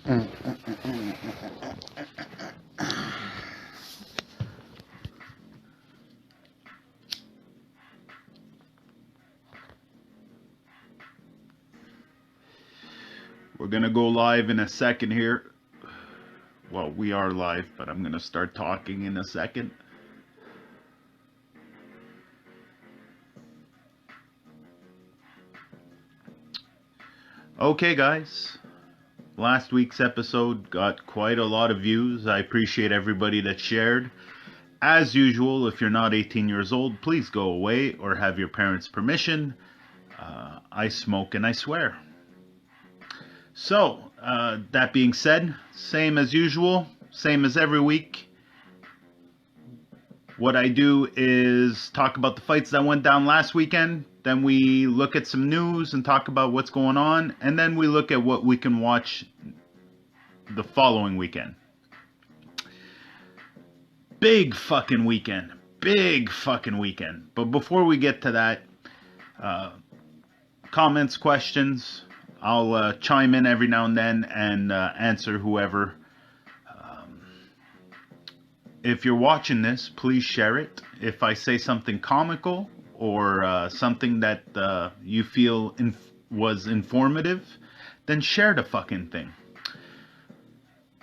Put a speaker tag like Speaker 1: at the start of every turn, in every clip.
Speaker 1: We're gonna go live in a second here. Well, we are live, but I'm gonna start talking in a second. Okay, guys. Last week's episode got quite a lot of views. I appreciate everybody that shared. As usual, if you're not 18 years old, please go away or have your parents' permission. I smoke and I swear. So, that being said, same as usual, same as every week. What I do is talk about the fights that went down last weekend. Then we look at some news and talk about what's going on. And then we look at what we can watch the following weekend. Big fucking weekend. Big fucking weekend. But before we get to that, comments, questions, I'll chime in every now and then and answer whoever. If you're watching this, please share it. If I say something comical or something that you feel was informative, then share the fucking thing.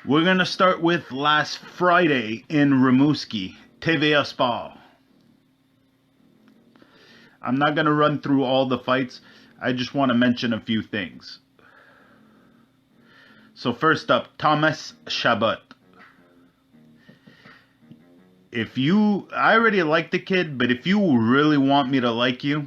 Speaker 1: We're going to start with last Friday in Rimouski, TVA Sport. I'm not going to run through all the fights. I just want to mention a few things. So first up, Thomas Chabot. I already like the kid, but if you really want me to like you,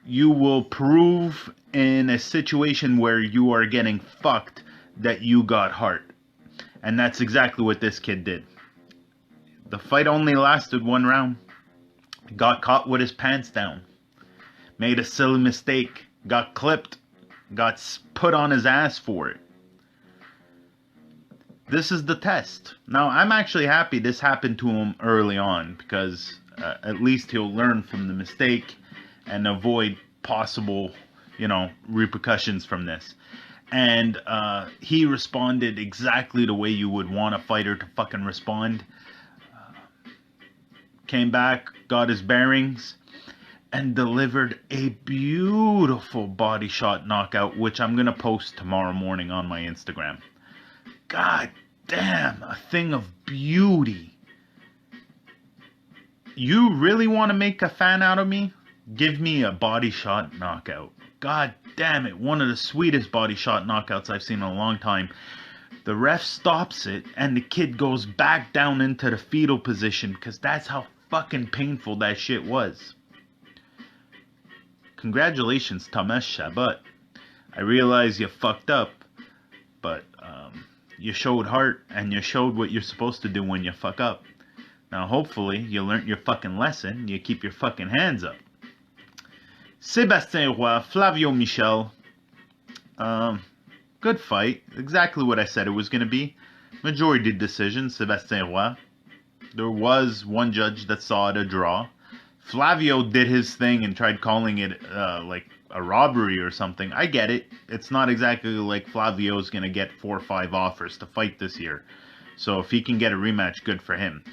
Speaker 1: you will prove in a situation where you are getting fucked that you got heart. And that's exactly what this kid did. The fight only lasted one round. Got caught with his pants down. Made a silly mistake. Got clipped. Got put on his ass for it. This is the test. Now, I'm actually happy this happened to him early on because at least he'll learn from the mistake and avoid possible, repercussions from this. And he responded exactly the way you would want a fighter to fucking respond. Came back, got his bearings, and delivered a beautiful body shot knockout, which I'm going to post tomorrow morning on my Instagram. God damn, a thing of beauty. You really want to make a fan out of me? Give me a body shot knockout. God damn it, one of the sweetest body shot knockouts I've seen in a long time. The ref stops it and the kid goes back down into the fetal position because that's how fucking painful that shit was. Congratulations, Thomas Chabot. I realize you fucked up, but you showed heart and you showed what you're supposed to do when you fuck up. Now, hopefully, you learned your fucking lesson. You keep your fucking hands up. Sébastien Roy, Flavio Michel. Good fight. Exactly what I said it was going to be. Majority decision, Sébastien Roy. There was one judge that saw it a draw. Flavio did his thing and tried calling it like a robbery or something. I get it. It's not exactly like Flavio's going to get 4 or 5 offers to fight this year. So if he can get a rematch, good for him.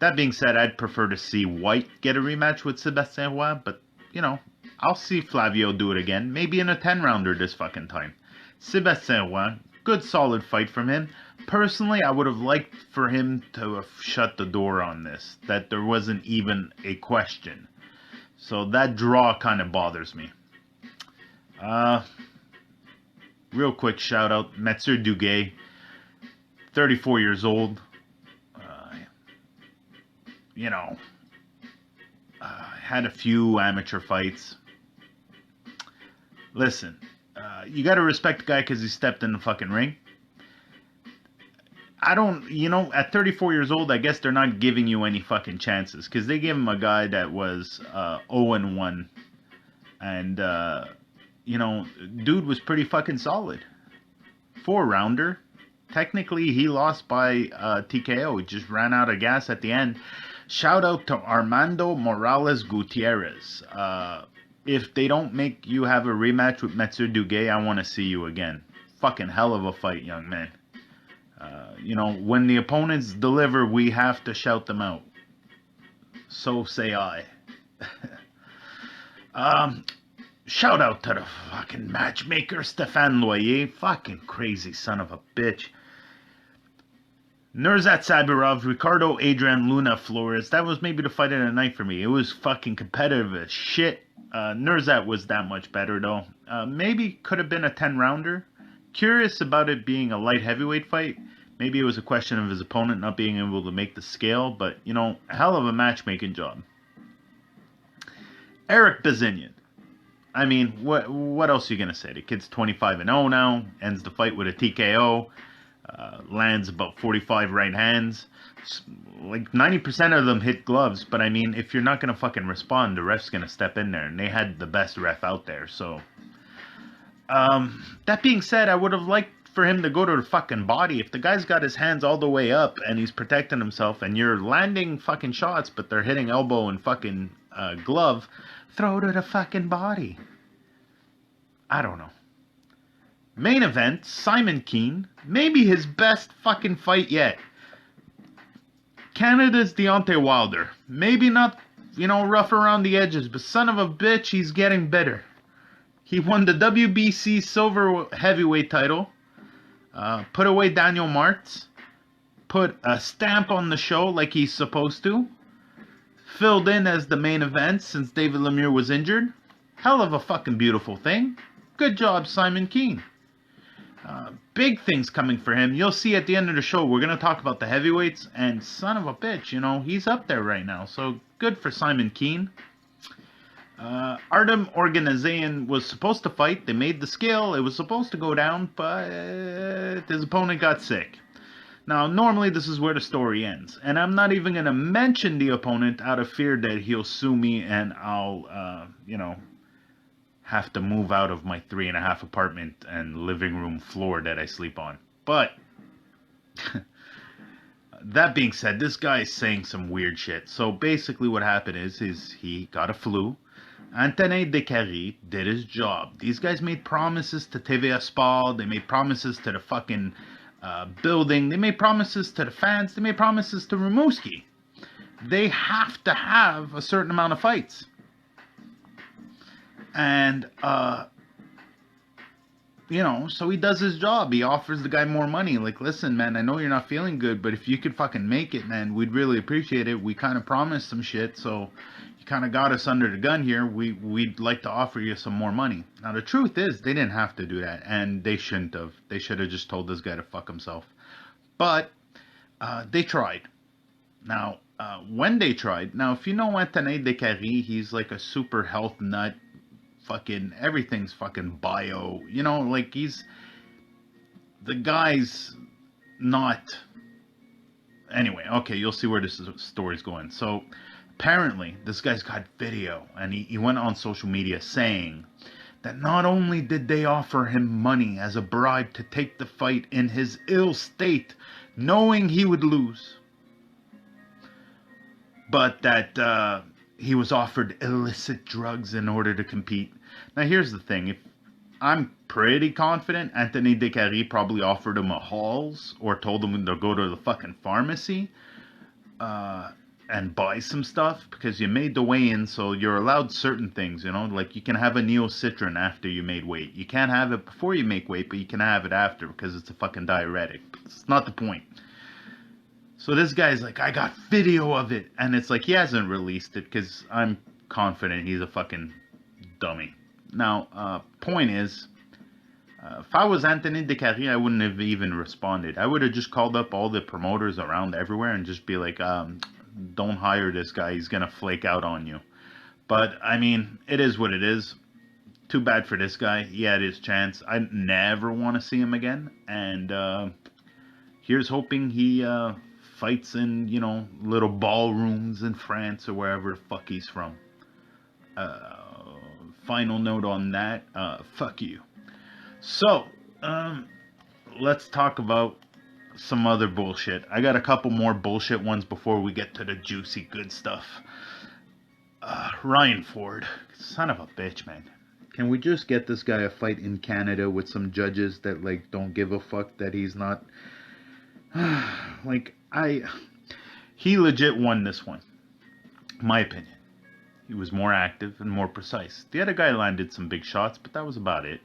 Speaker 1: That being said, I'd prefer to see White get a rematch with Sébastien Roy, but, I'll see Flavio do it again, maybe in a 10-rounder this fucking time. Sébastien Roy, good solid fight from him. Personally, I would have liked for him to have shut the door on this, that there wasn't even a question. So that draw kind of bothers me. Real quick shout out, Metzer Duguay, 34 years old. Had a few amateur fights. Listen, you gotta respect the guy because he stepped in the fucking ring. At 34 years old, I guess they're not giving you any fucking chances because they gave him a guy that was 0-1. And, dude was pretty fucking solid. 4-rounder. Technically, he lost by TKO. He just ran out of gas at the end. Shout out to Armando Morales Gutierrez. If they don't make you have a rematch with Metzer Duguay, I want to see you again. fucking hell of a fight, young man. When the opponents deliver, we have to shout them out. So say I. Shout out to the fucking matchmaker, Stéphane Loyer. Fucking crazy son of a bitch. Nurzat Sabirov, Ricardo Adrian Luna Flores. That was maybe the fight of the night for me. It was fucking competitive as shit. Nurzat was that much better though. Maybe could have been a 10-rounder. Curious about it being a light heavyweight fight. Maybe it was a question of his opponent not being able to make the scale, but, a hell of a matchmaking job. Eric Bazinian. I mean, what else are you going to say? The kid's 25-0 now, ends the fight with a TKO, lands about 45 right hands. Like 90% of them hit gloves, but I mean, if you're not going to fucking respond, the ref's going to step in there, and they had the best ref out there, so. That being said, I would have liked for him to go to the fucking body. If the guy's got his hands all the way up and he's protecting himself and you're landing fucking shots but they're hitting elbow and fucking glove, throw to the fucking body. I don't know. Main event, Simon Keane. Maybe his best fucking fight yet. Canada's Deontay Wilder. Maybe not, rough around the edges, but son of a bitch, he's getting better. He won the WBC silver heavyweight title. Put away Daniel Martz, put a stamp on the show like he's supposed to, filled in as the main event since David Lemieux was injured. Hell of a fucking beautiful thing. Good job, Simon Keane. Big things coming for him. You'll see at the end of the show, we're going to talk about the heavyweights, and son of a bitch, he's up there right now. So good for Simon Keane. Artem Organizayan was supposed to fight. They made the scale. It was supposed to go down, but his opponent got sick. Now, normally this is where the story ends. And I'm not even going to mention the opponent out of fear that he'll sue me and I'll, have to move out of my 3.5 apartment and living room floor that I sleep on. But, that being said, this guy is saying some weird shit. So basically what happened is he got a flu. Antonin Décarie did his job. These guys made promises to TVA Sport. They made promises to the fucking building. They made promises to the fans. They made promises to Rimouski. They have to have a certain amount of fights. And, so he does his job. He offers the guy more money. Like, listen, man, I know you're not feeling good, but if you could fucking make it, man, we'd really appreciate it. We kind of promised some shit, so you kind of got us under the gun here. We'd like to offer you some more money. Now, the truth is, they didn't have to do that, and they shouldn't have. They should have just told this guy to fuck himself. But they tried. Now, when they tried, now, if you know Antonin Décarie, he's like a super health nut. Fucking everything's fucking bio, like the guy's not. Anyway, okay, you'll see where this story's going. So apparently this guy's got video, and he went on social media saying that not only did they offer him money as a bribe to take the fight in his ill state, knowing he would lose, but that he was offered illicit drugs in order to compete. Now, here's the thing. If I'm pretty confident Anthony Décarie probably offered him a Halls or told him to go to the fucking pharmacy and buy some stuff, because you made the weigh-in, so you're allowed certain things, like you can have a Neocitrin after you made weight. You can't have it before you make weight, but you can have it after because it's a fucking diuretic. It's not the point. So this guy's like, I got video of it. And it's like, he hasn't released it because I'm confident he's a fucking dummy. Now, point is, if I was Anthony Décarie, I wouldn't have even responded. I would have just called up all the promoters around everywhere and just be like, don't hire this guy. He's going to flake out on you. But, I mean, it is what it is. Too bad for this guy. He had his chance. I never want to see him again. And here's hoping he fights in, little ballrooms in France or wherever the fuck he's from. Final note on that, fuck you. So, let's talk about some other bullshit. I got a couple more bullshit ones before we get to the juicy good stuff. Ryan Ford, son of a bitch, man. Can we just get this guy a fight in Canada with some judges that like don't give a fuck that he's not like he legit won this one. My opinion. He was more active and more precise. The other guy landed some big shots, but that was about it.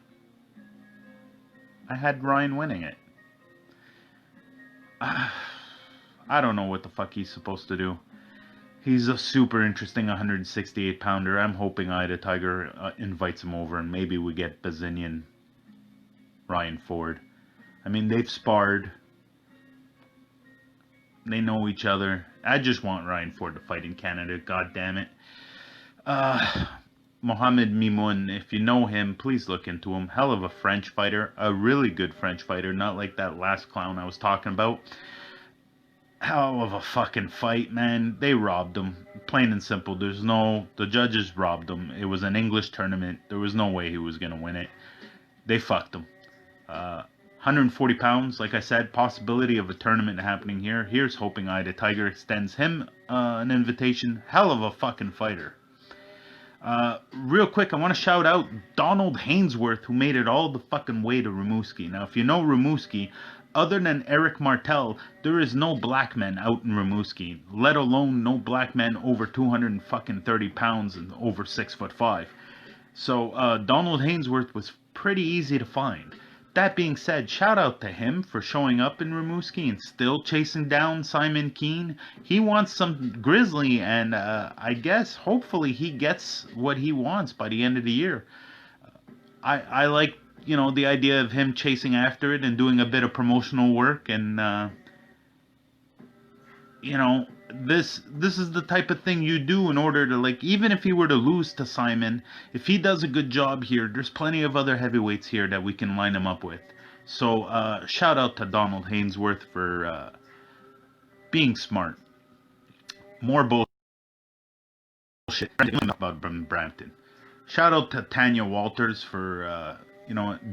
Speaker 1: I had Ryan winning it. I don't know what the fuck he's supposed to do. He's a super interesting 168 pounder. I'm hoping Eye of the Tiger invites him over and maybe we get Bazinian, Ryan Ford. I mean, they've sparred. They know each other. I just want Ryan Ford to fight in Canada. God damn it. Mohamed Mimoun, if you know him, please look into him. Hell of a French fighter. A really good French fighter. Not like that last clown I was talking about. Hell of a fucking fight, man. They robbed him. Plain and simple. The judges robbed him. It was an English tournament. There was no way he was going to win it. They fucked him. 140 pounds, like I said, possibility of a tournament happening here. Here's hoping Eye of the Tiger extends him an invitation. Hell of a fucking fighter. Real quick, I want to shout out Donald Hainsworth, who made it all the fucking way to Rimouski. Now, if you know Rimouski, other than Eric Martel, there is no black men out in Rimouski, let alone no black men over 230 pounds and over 6'5". So, Donald Hainsworth was pretty easy to find. That being said, shout out to him for showing up in Rimouski and still chasing down Simon Keane. He wants some Grizzly, and I guess hopefully he gets what he wants by the end of the year. I like, the idea of him chasing after it and doing a bit of promotional work, and this is the type of thing you do in order to, like, even if he were to lose to Simon, if he does a good job here, there's plenty of other heavyweights here that we can line him up with. So shout out to Donald Hainsworth for being smart. More bullshit about Brampton. Shout out to Tanya Walters for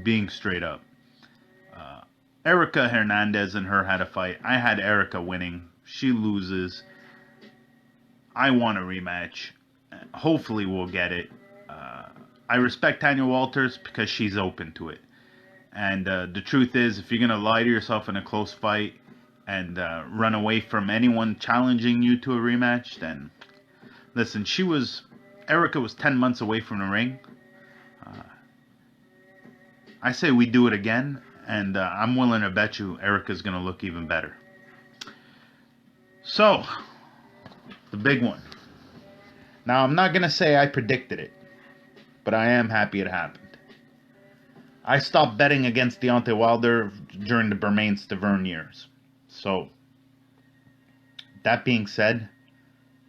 Speaker 1: being straight up. Erica Hernandez and her had a fight. I had Erica winning. She loses. I want a rematch. Hopefully we'll get it. I respect Tanya Walters because she's open to it. And the truth is, if you're going to lie to yourself in a close fight and run away from anyone challenging you to a rematch, then listen, Erica was 10 months away from the ring. I say we do it again, and I'm willing to bet you Erica's going to look even better. So, the big one. Now, I'm not going to say I predicted it, but I am happy it happened. I stopped betting against Deontay Wilder during the Bermain-Stavern years. So, that being said,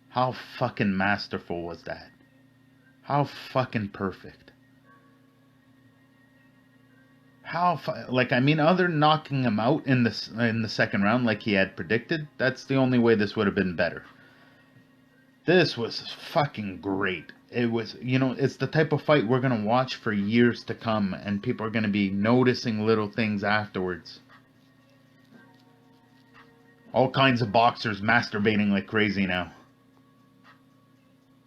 Speaker 1: how fucking masterful was that? How fucking perfect. Other than knocking him out in the second round like he had predicted, that's the only way this would have been better. This was fucking great. It was, it's the type of fight we're going to watch for years to come, and people are going to be noticing little things afterwards. All kinds of boxers masturbating like crazy now.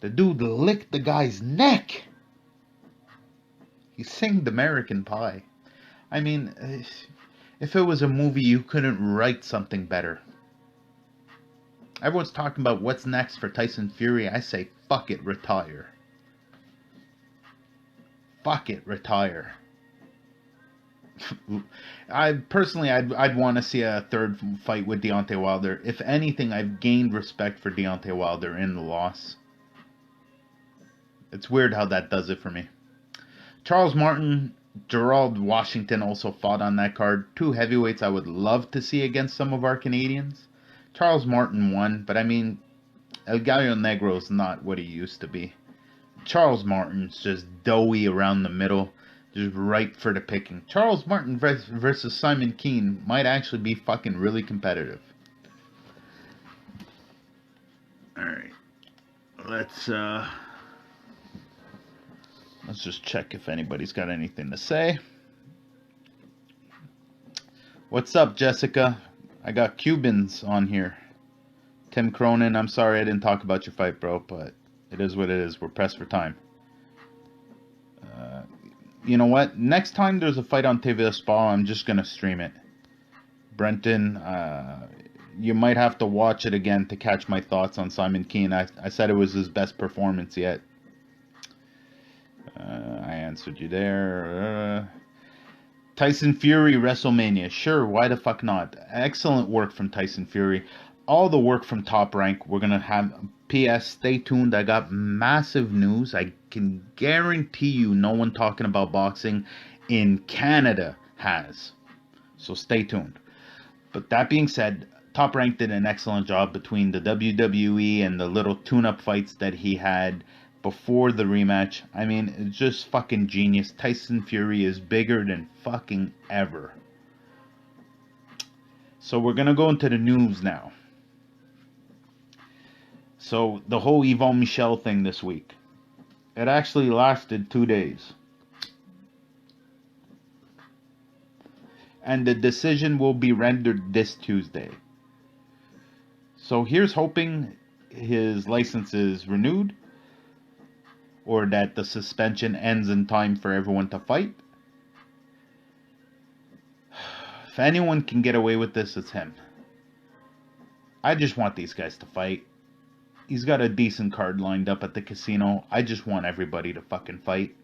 Speaker 1: The dude licked the guy's neck. He singed American Pie. I mean, if it was a movie, you couldn't write something better. Everyone's talking about what's next for Tyson Fury. I say, fuck it, retire. Fuck it, retire. I'd want to see a third fight with Deontay Wilder. If anything, I've gained respect for Deontay Wilder in the loss. It's weird how that does it for me. Charles Martin, Gerald Washington also fought on that card. Two heavyweights I would love to see against some of our Canadians. Charles Martin won, but I mean, El Gallo Negro is not what he used to be. Charles Martin's just doughy around the middle, just ripe for the picking. Charles Martin versus Simon Keane might actually be fucking really competitive. Alright, let's just check if anybody's got anything to say. What's up, Jessica? I got Cubans on here. Tim Cronin, I'm sorry I didn't talk about your fight, bro, but it is what it is. We're pressed for time. you know what? Next time there's a fight on TV Spa, I'm just gonna stream it. Brenton, you might have to watch it again to catch my thoughts on Simon Keane. I said it was his best performance yet. I answered you there. Tyson Fury WrestleMania. Sure, why the fuck not? Excellent work from Tyson Fury. All the work from Top Rank. We're going to have... P.S. Stay tuned. I got massive news. I can guarantee you no one talking about boxing in Canada has. So stay tuned. But that being said, Top Rank did an excellent job between the WWE and the little tune-up fights that he had before the rematch. I mean, it's just fucking genius. Tyson Fury is bigger than fucking ever. So we're gonna go into the news now. So the whole Yvon Michel thing this week. It actually lasted 2 days. And the decision will be rendered this Tuesday. So here's hoping his license is renewed, or that the suspension ends in time for everyone to fight. If anyone can get away with this, it's him. I just want these guys to fight. He's got a decent card lined up at the casino. I just want everybody to fucking fight.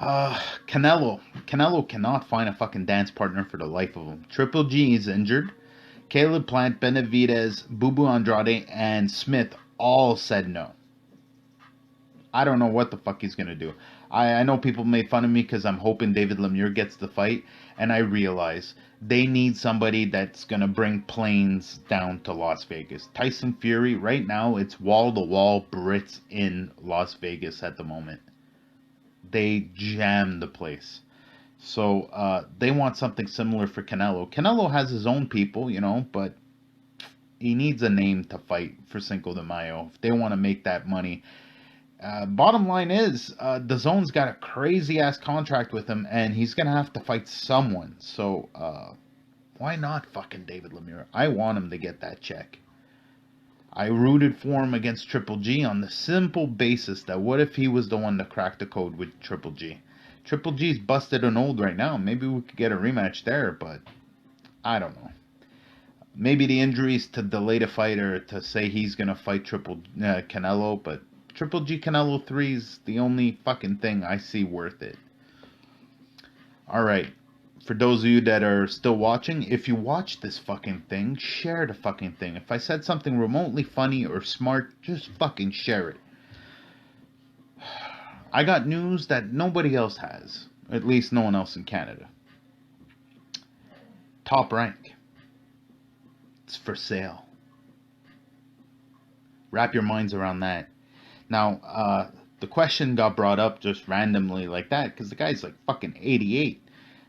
Speaker 1: Canelo. Canelo cannot find a fucking dance partner for the life of him. Triple G is injured. Caleb Plant, Benavidez, Bubu Andrade, and Smith all said no. I don't know what the fuck he's going to do. I know people made fun of me because I'm hoping David Lemieux gets the fight. And I realize they need somebody that's going to bring planes down to Las Vegas. Tyson Fury, right now, it's wall-to-wall Brits in Las Vegas at the moment. They jam the place. So they want something similar for Canelo. Canelo has his own people, you know, but he needs a name to fight for Cinco de Mayo if they want to make that money. Bottom line is, DAZN's got a crazy-ass contract with him, and he's going to have to fight someone. So, why not fucking David Lemieux? I want him to get that check. I rooted for him against Triple G on the simple basis that what if he was the one to crack the code with Triple G? Triple G's busted and old right now. Maybe we could get a rematch there, but I don't know. Maybe the injuries to delay the fight or to say he's going to fight Canelo, but Triple G Canelo 3 is the only fucking thing I see worth it. Alright, for those of you that are still watching, if you watch this fucking thing, share the fucking thing. If I said something remotely funny or smart, just fucking share it. I got news that nobody else has. At least no one else in Canada. Top Rank. It's for sale. Wrap your minds around that. Now, the question got brought up just randomly like that because the guy's like fucking 88.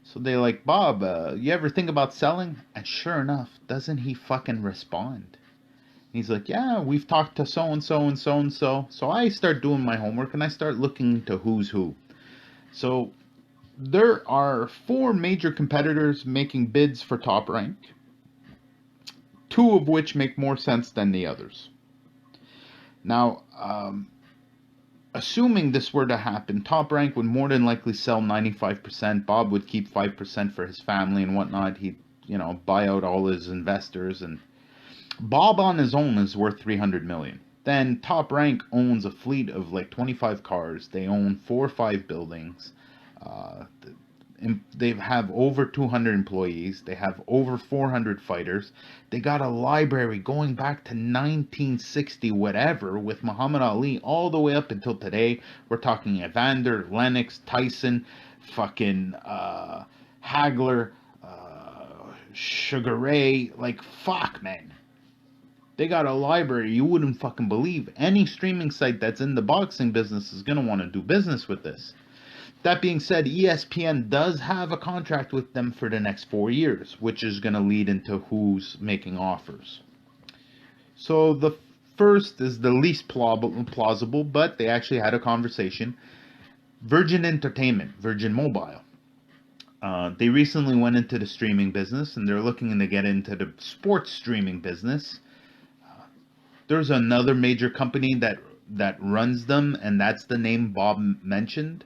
Speaker 1: So they're like, Bob, you ever think about selling? And sure enough, doesn't he fucking respond? He's like, yeah, we've talked to so-and-so and so-and-so. So I start doing my homework and I start looking into who's who. So there are 4 major competitors making bids for Top Rank. 2 of which make more sense than the others. Now, assuming this were to happen, Top Rank would more than likely sell 95%. Bob would keep 5% for his family and whatnot. He'd, buy out all his investors. And Bob on his own is worth $300 million. Then Top Rank owns a fleet of like 25 cars. They own 4 or 5 buildings. They have over 200 employees. They have over 400 fighters. They got a library going back to 1960 whatever with Muhammad Ali all the way up until today. We're talking Evander, Lennox, Tyson, fucking Hagler, Sugar Ray. Like, fuck, man. They got a library you wouldn't fucking believe. Any streaming site that's in the boxing business is going to want to do business with this. That being said, ESPN does have a contract with them for the next 4 years, which is going to lead into who's making offers. So the first is the least plausible, but they actually had a conversation. Virgin Entertainment, Virgin Mobile. They recently went into the streaming business, and they're looking to get into the sports streaming business. There's another major company that that runs them, and that's the name Bob mentioned.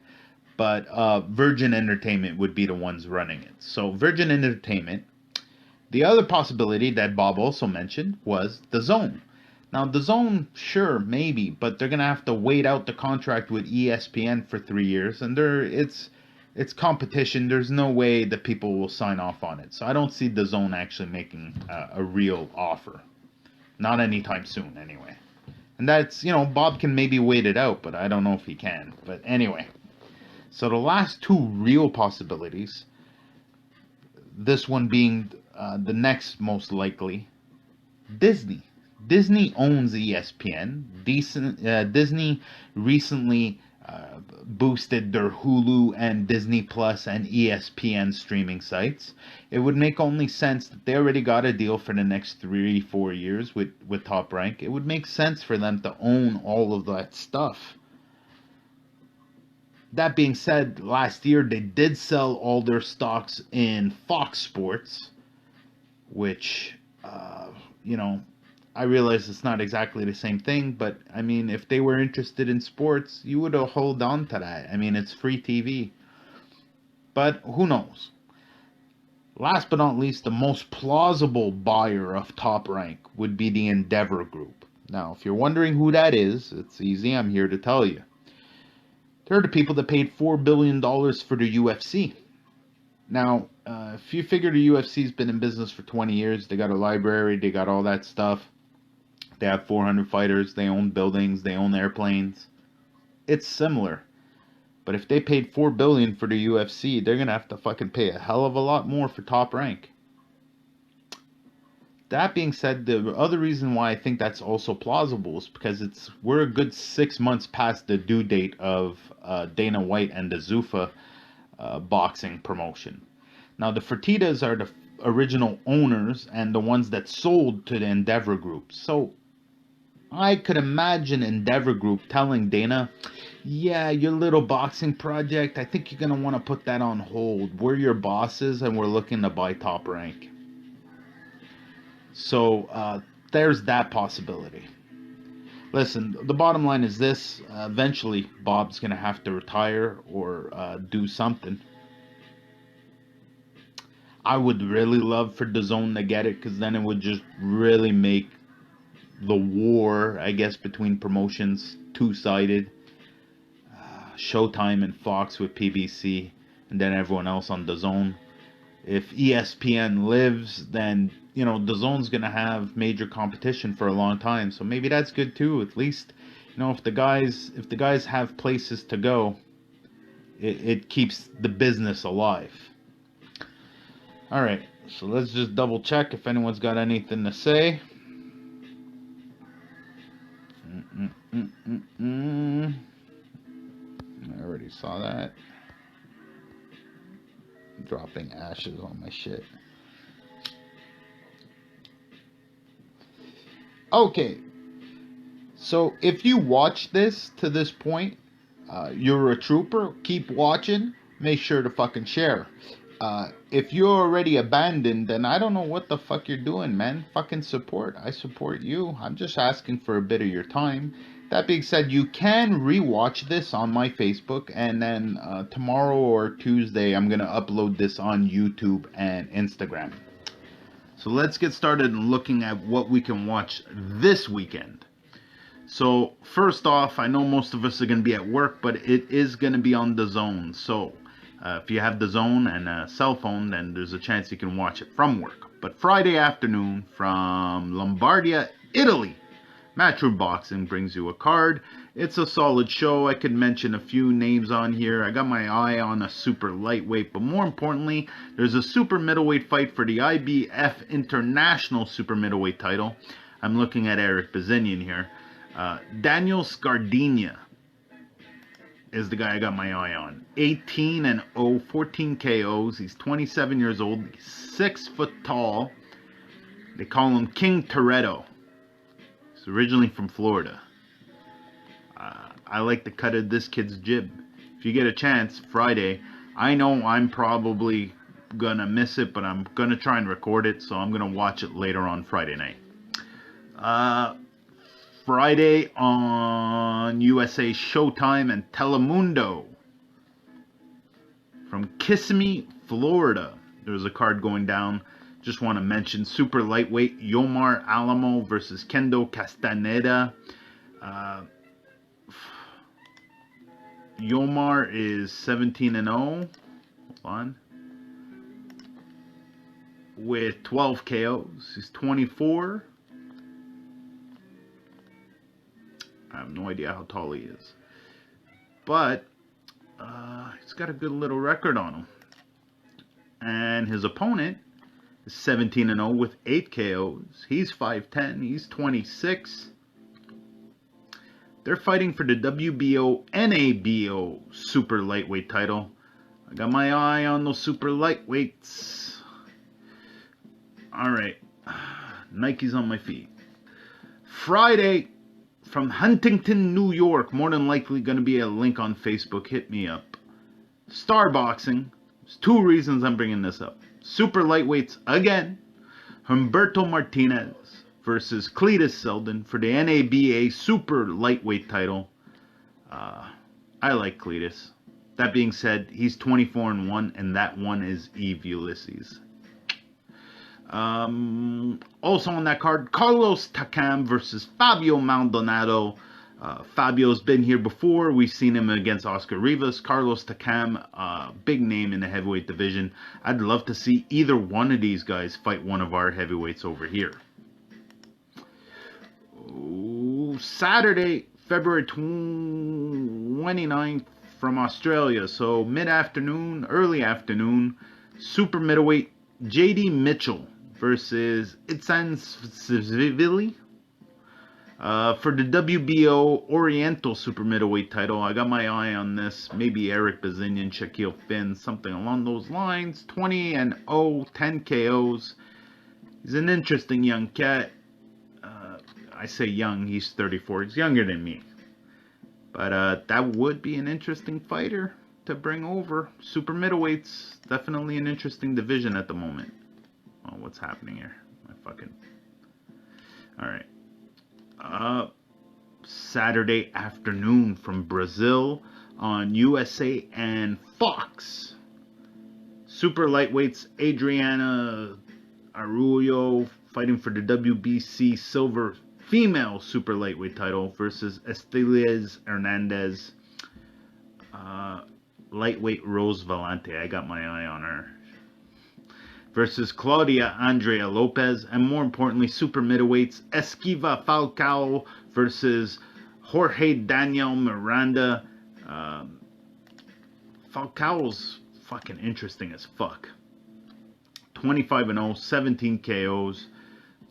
Speaker 1: But Virgin Entertainment would be the ones running it. So Virgin Entertainment. The other possibility that Bob also mentioned was the Zone. Now, the Zone, sure, maybe, but they're gonna have to wait out the contract with ESPN for 3 years, and it's competition. There's no way that people will sign off on it. So I don't see the Zone actually making a real offer, not anytime soon, anyway. And that's, Bob can maybe wait it out, but I don't know if he can. But anyway, so the last two real possibilities, this one being the next most likely, Disney. Disney owns ESPN. Disney recently boosted their Hulu and Disney Plus and ESPN streaming sites. It would make only sense that they already got a deal for the next 3-4 years with Top Rank. It would make sense for them to own all of that stuff. That being said, last year they did sell all their stocks in Fox Sports, which, I realize it's not exactly the same thing, but I mean, if they were interested in sports, you would hold on to that. I mean, it's free TV. But who knows? Last but not least, the most plausible buyer of Top Rank would be the Endeavor Group. Now, if you're wondering who that is, it's easy. I'm here to tell you. They're the people that paid $4 billion for the UFC. Now, if you figure the UFC's been in business for 20 years, they got a library, they got all that stuff. They have 400 fighters, they own buildings, they own airplanes. It's similar. But if they paid $4 billion for the UFC, they're going to have to fucking pay a hell of a lot more for Top Rank. That being said, the other reason why I think that's also plausible is because we're a good 6 months past the due date of Dana White and the Zuffa boxing promotion. Now, the Fertittas are the original owners and the ones that sold to the Endeavor Group. So I could imagine Endeavor Group telling Dana, yeah, your little boxing project, I think you're going to want to put that on hold. We're your bosses and we're looking to buy Top Rank. So there's that possibility. Listen, the bottom line is this. Eventually, Bob's going to have to retire or do something. I would really love for DAZN to get it, because then it would just really make the war, I guess, between promotions two-sided. Showtime and Fox with PBC, and then everyone else on DAZN. If ESPN lives, then, DAZN's going to have major competition for a long time. So maybe that's good too. At least, if the guys have places to go, it keeps the business alive. All right, so let's just double check if anyone's got anything to say. I already saw that. Dropping ashes on my shit. Okay, so if you watch this to this point, you're a trooper. Keep watching. Make sure to fucking share. If you're already abandoned, then I don't know what the fuck you're doing, man. Fucking support. I support you. I'm just asking for a bit of your time. That being said, you can rewatch this on my Facebook, and then tomorrow or Tuesday, I'm going to upload this on YouTube and Instagram. So let's get started looking at what we can watch this weekend. So first off, I know most of us are going to be at work, but it is going to be on DAZN. So if you have DAZN and a cell phone, then there's a chance you can watch it from work. But Friday afternoon from Lombardia, Italy, Matchroom Boxing brings you a card. It's a solid show. I could mention a few names on here. I got my eye on a super lightweight, but more importantly, there's a super middleweight fight for the IBF International Super Middleweight title. I'm looking at Eric Bazinian here. Daniel Scardina is the guy I got my eye on. 18-0, 14 KOs. He's 27 years old. He's 6 foot tall. They call him King Toretto. He's originally from Florida. I like the cut of this kid's jib. If you get a chance, Friday, I know I'm probably gonna miss it, but I'm gonna try and record it, so I'm gonna watch it later on Friday night. Friday on USA Showtime and Telemundo. From Kissimmee, Florida, there's a card going down. Just want to mention super lightweight Yomar Alamo versus Kendo Castaneda. Yomar is 17-0. Hold on. With 12 KOs. He's 24. I have no idea how tall he is. But he's got a good little record on him. And his opponent is 17-0 with 8 KOs. He's 5'10". He's 26. They're fighting for the WBO NABO super lightweight title. I got my eye on those super lightweights. Alright. Nike's on my feet. Friday from Huntington, New York. More than likely going to be a link on Facebook. Hit me up. Star Boxing. There's 2 reasons I'm bringing this up. Super lightweights again. Humberto Martinez versus Cletus Selden for the NABA super lightweight title. I like Cletus. That being said, he's 24-1, and that one is Eve Ulysses. Also on that card, Carlos Takam versus Fabio Maldonado. Fabio's been here before. We've seen him against Oscar Rivas. Carlos Takam, big name in the heavyweight division. I'd love to see either one of these guys fight one of our heavyweights over here. Saturday, February 29th from Australia. So mid-afternoon, early afternoon, super middleweight JD Mitchell versus Itzan Svili for the WBO Oriental super middleweight title. I got my eye on this. Maybe Eric Bazinian, Shaquille Finn, something along those lines. 20-0, 10 KOs. He's an interesting young cat. I say young, he's 34. He's younger than me. But that would be an interesting fighter to bring over. Super middleweights, definitely an interesting division at the moment. Oh, what's happening here? Alright. Saturday afternoon from Brazil on USA and Fox. Super lightweights, Adriana Arroyo fighting for the WBC silver female super lightweight title versus Esteliz Hernandez. Lightweight Rose Valente, I got my eye on her. Versus Claudia Andrea Lopez. And more importantly, super middleweights, Esquiva Falcao versus Jorge Daniel Miranda. Falcao's fucking interesting as fuck. 25-0, 17 KOs,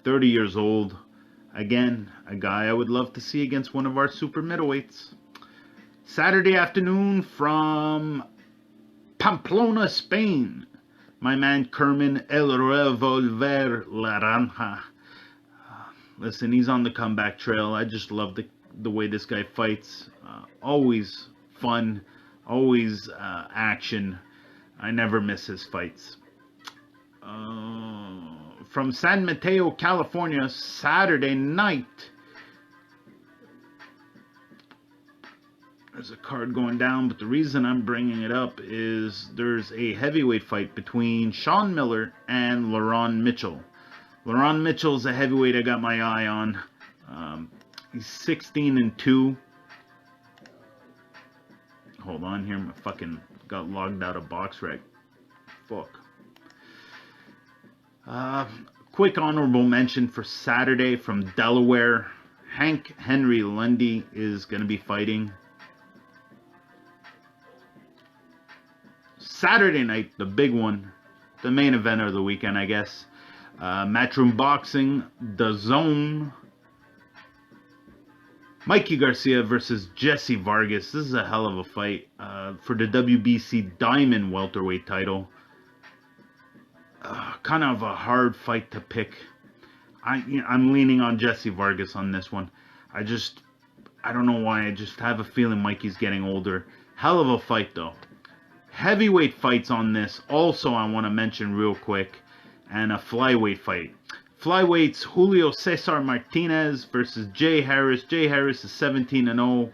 Speaker 1: 30 years old. Again, a guy I would love to see against one of our super middleweights. Saturday afternoon from Pamplona, Spain. My man Kerman El Revolver Laranja. Listen, he's on the comeback trail. I just love the way this guy fights. Always fun, always action. I never miss his fights. From San Mateo, California, Saturday night. There's a card going down, but the reason I'm bringing it up is there's a heavyweight fight between Sean Miller and Laron Mitchell. Laron Mitchell's a heavyweight I got my eye on. He's 16-2. Hold on here, my fucking got logged out of BoxRec. Fuck. Quick honorable mention for Saturday from Delaware. Hank Henry Lundy is going to be fighting. Saturday night, the big one, the main event of the weekend, I guess. Matchroom Boxing, DAZN. Mikey Garcia versus Jesse Vargas. This is a hell of a fight for the WBC Diamond welterweight title. Kind of a hard fight to pick. I'm leaning on Jesse Vargas on this one. I don't know why. I just have a feeling Mikey's getting older. Hell of a fight though. Heavyweight fights on this also I want to mention real quick, and a flyweight fight. Flyweights, Julio Cesar Martinez versus Jay Harris. Jay Harris is 17-0.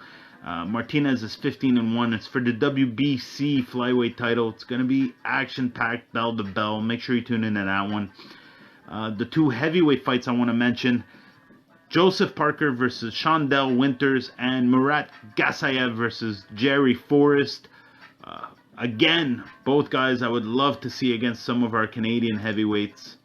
Speaker 1: Martinez is 15-1. It's for the WBC flyweight title. It's going to be action-packed, bell to bell. Make sure you tune in to that one. The two heavyweight fights I want to mention, Joseph Parker versus Shondell Winters, and Murat Gasayev versus Jerry Forrest. Again, both guys I would love to see against some of our Canadian heavyweights.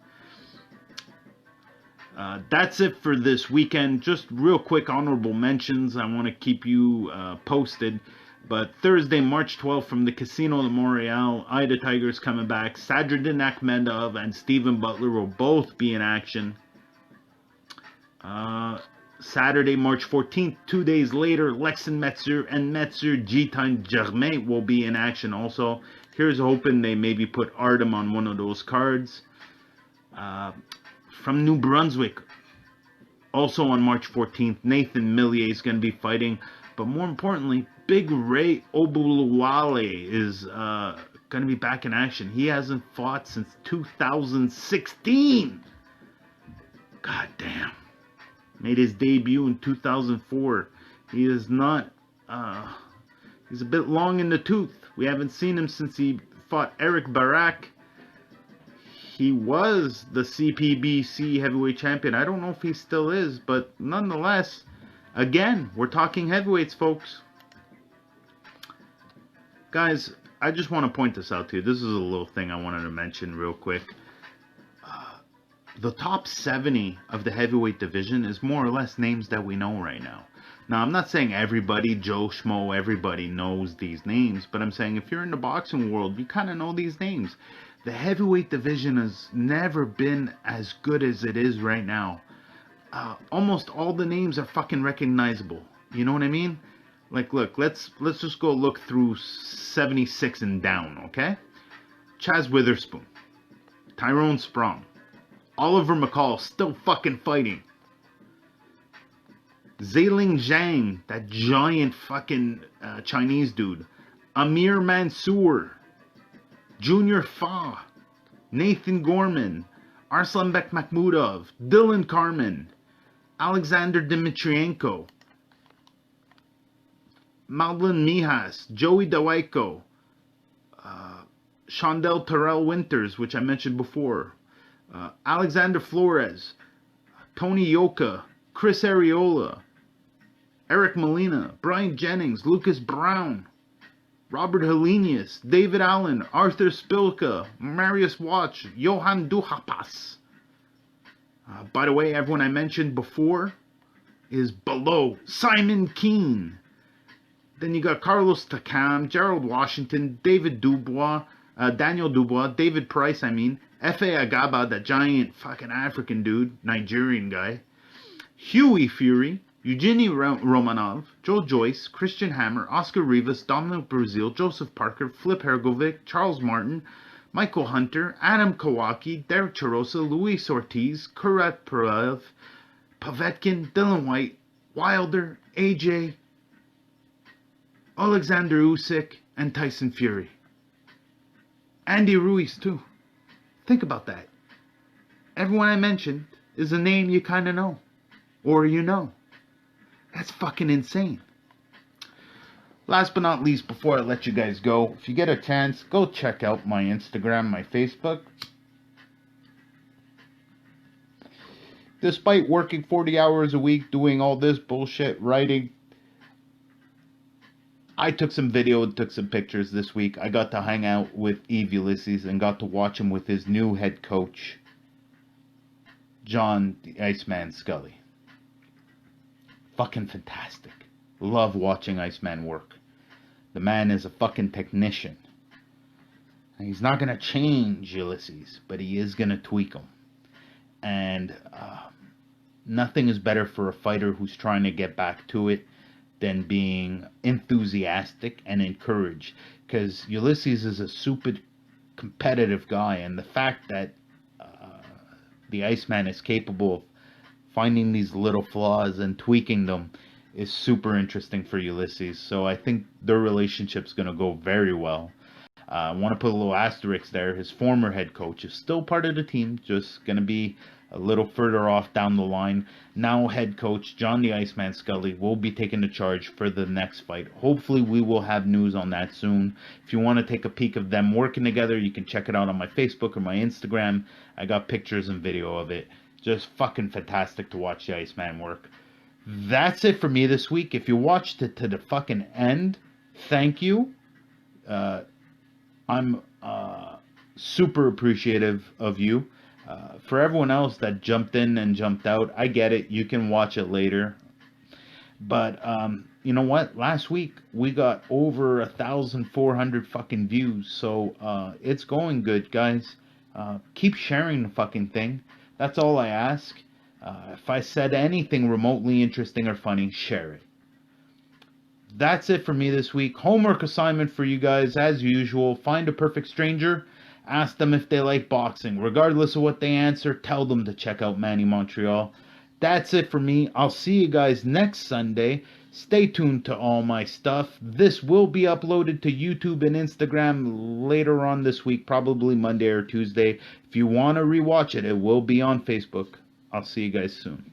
Speaker 1: That's it for this weekend. Just real quick honorable mentions. I want to keep you posted. But Thursday, March 12th, from the Casino de Montreal, Ida Tigers coming back. Sadruddin Akhmedov and Stephen Butler will both be in action. Saturday, March 14th, 2 days later, Lexon Metzer and Metzer Jitan Germain will be in action also. Here's hoping they maybe put Artem on one of those cards. From New Brunswick, also on March 14th, Nathan Millier is going to be fighting. But more importantly, Big Ray Obuluwale is going to be back in action. He hasn't fought since 2016. God damn. Made his debut in 2004. He is not, he's a bit long in the tooth. We haven't seen him since he fought Eric Barak. He was the CPBC heavyweight champion. I don't know if he still is, but nonetheless, again, we're talking heavyweights, folks. Guys, I just want to point this out to you. This is a little thing I wanted to mention real quick. The top 70 of the heavyweight division is more or less names that we know right now. Now, I'm not saying everybody, Joe Schmo, everybody knows these names, but I'm saying if you're in the boxing world, you kind of know these names. The heavyweight division has never been as good as it is right now. Almost all the names are fucking recognizable. You know what I mean? Like, look, let's just go look through 76 and down, okay? Chaz Witherspoon, Tyrone Sprong, Oliver McCall still fucking fighting. Zailing Zhang, that giant fucking Chinese dude. Amir Mansour, Junior Fa, Nathan Gorman, Arslanbek Makhmudov, Dylan Carmen, Alexander Dmitrienko, Madeline Mijas, Joey Dawejko, Shondell Terrell Winters, which I mentioned before, Alexander Flores, Tony Yoka, Chris Arreola, Eric Molina, Brian Jennings, Lucas Brown, Robert Helenius, David Allen, Arthur Spilka, Marius Watch, Johan Duhapas. By the way, everyone I mentioned before is below. Simon Keane. Then you got Carlos Takam, Gerald Washington, David Dubois, Daniel Dubois, David Price, Efe Agaba, that giant fucking African dude, Nigerian guy, Huey Fury, Eugenie Romanov, Joe Joyce, Christian Hammer, Oscar Rivas, Dominic Brazil, Joseph Parker, Flip Hergovic, Charles Martin, Michael Hunter, Adam Kawaki, Derek Charosa, Luis Ortiz, Kurat Purev, Pavetkin, Dylan White, Wilder, AJ, Alexander Usyk, and Tyson Fury. Andy Ruiz too. Think about that. Everyone I mentioned is a name you kind of know. Or you know. That's fucking insane. Last but not least, before I let you guys go, if you get a chance, go check out my Instagram, my Facebook. Despite working 40 hours a week, doing all this bullshit, writing, I took some video and took some pictures this week. I got to hang out with Yves Ulysses and got to watch him with his new head coach, John the Iceman Scully. Fucking fantastic. Love watching Iceman work. The man is a fucking technician. And he's not going to change Ulysses, but he is going to tweak him. And nothing is better for a fighter who's trying to get back to it than being enthusiastic and encouraged. Because Ulysses is a super competitive guy, and the fact that the Iceman is capable of finding these little flaws and tweaking them is super interesting for Ulysses. So I think their relationship's going to go very well. I want to put a little asterisk there. His former head coach is still part of the team, just going to be a little further off down the line. Now head coach John the Iceman Scully will be taking the charge for the next fight. Hopefully we will have news on that soon. If you want to take a peek of them working together, you can check it out on my Facebook or my Instagram. I got pictures and video of it. Just fucking fantastic to watch the Iceman work. That's it for me this week. If you watched it to the fucking end, thank you. I'm super appreciative of you. For everyone else that jumped in and jumped out, I get it. You can watch it later. But you know what? Last week we got over 1,400 fucking views, so it's going good, guys. Keep sharing the fucking thing. That's all I ask. If I said anything remotely interesting or funny, share it. That's it for me this week. Homework assignment for you guys, as usual. Find a perfect stranger. Ask them if they like boxing. Regardless of what they answer, tell them to check out Manny Montreal. That's it for me. I'll see you guys next Sunday. Stay tuned to all my stuff. This will be uploaded to YouTube and Instagram later on this week, probably Monday or Tuesday. If you want to rewatch it, it will be on Facebook. I'll see you guys soon.